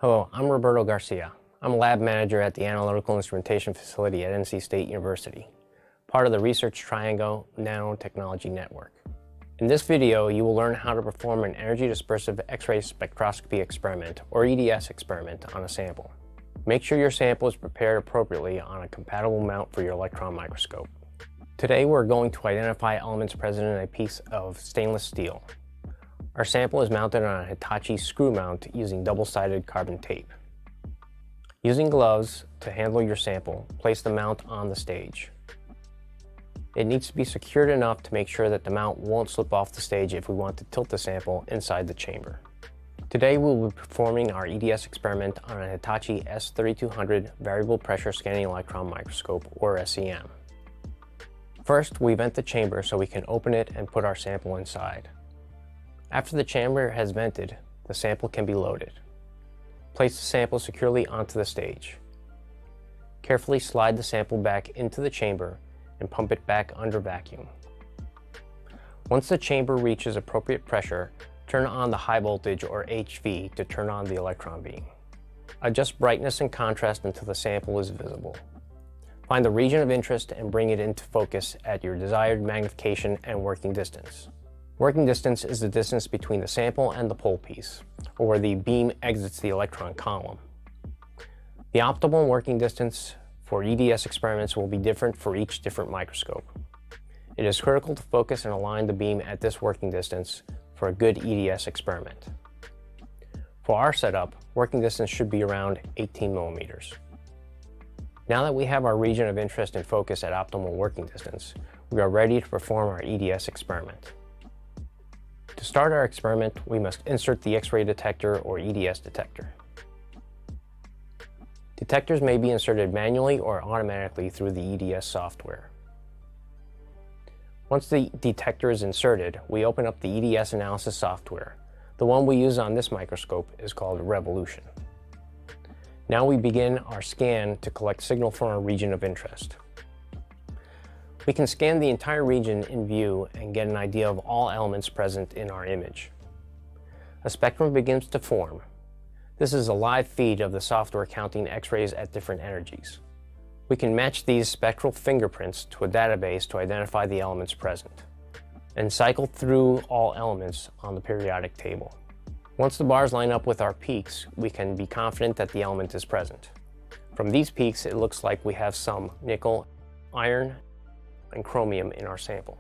Hello, I'm Roberto Garcia. I'm a lab manager at the Analytical Instrumentation Facility at NC State University, part of the Research Triangle Nanotechnology Network. In this video, you will learn how to perform an energy dispersive X-ray spectroscopy experiment, or EDS experiment, on a sample. Make sure your sample is prepared appropriately on a compatible mount for your electron microscope. Today we're going to identify elements present in a piece of stainless steel. Our sample is mounted on a Hitachi screw mount using double-sided carbon tape. Using gloves to handle your sample, place the mount on the stage. It needs to be secured enough to make sure that the mount won't slip off the stage if we want to tilt the sample inside the chamber. Today we will be performing our EDS experiment on a Hitachi S3200 variable pressure scanning electron microscope, or SEM. First, we vent the chamber so we can open it and put our sample inside. After the chamber has vented, the sample can be loaded. Place the sample securely onto the stage. Carefully slide the sample back into the chamber and pump it back under vacuum. Once the chamber reaches appropriate pressure, turn on the high voltage, or HV, to turn on the electron beam. Adjust brightness and contrast until the sample is visible. Find the region of interest and bring it into focus at your desired magnification and working distance. Working distance is the distance between the sample and the pole piece, or where the beam exits the electron column. The optimal working distance for EDS experiments will be different for each different microscope. It is critical to focus and align the beam at this working distance for a good EDS experiment. For our setup, working distance should be around 18 millimeters. Now that we have our region of interest in focus at optimal working distance, we are ready to perform our EDS experiment. To start our experiment, we must insert the X-ray detector, or EDS detector. Detectors may be inserted manually or automatically through the EDS software. Once the detector is inserted, we open up the EDS analysis software. The one we use on this microscope is called Revolution. Now we begin our scan to collect signal from our region of interest. We can scan the entire region in view and get an idea of all elements present in our image. A spectrum begins to form. This is a live feed of the software counting X-rays at different energies. We can match these spectral fingerprints to a database to identify the elements present, and cycle through all elements on the periodic table. Once the bars line up with our peaks, we can be confident that the element is present. From these peaks, it looks like we have some nickel, iron, and chromium in our sample.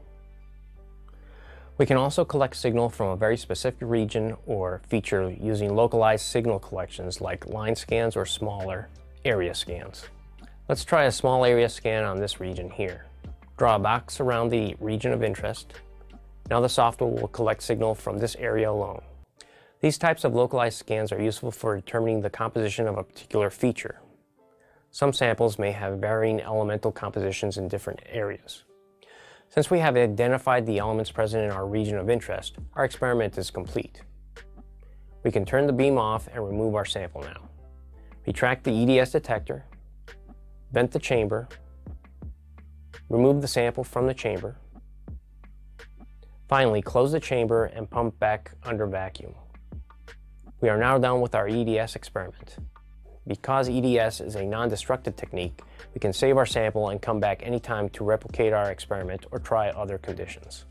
We can also collect signal from a very specific region or feature using localized signal collections like line scans or smaller area scans. Let's try a small area scan on this region here. Draw a box around the region of interest. Now the software will collect signal from this area alone. These types of localized scans are useful for determining the composition of a particular feature. Some samples may have varying elemental compositions in different areas. Since we have identified the elements present in our region of interest, our experiment is complete. We can turn the beam off and remove our sample now. Retract the EDS detector, vent the chamber, remove the sample from the chamber. Finally, close the chamber and pump back under vacuum. We are now done with our EDS experiment. Because EDS is a non-destructive technique, we can save our sample and come back anytime to replicate our experiment or try other conditions.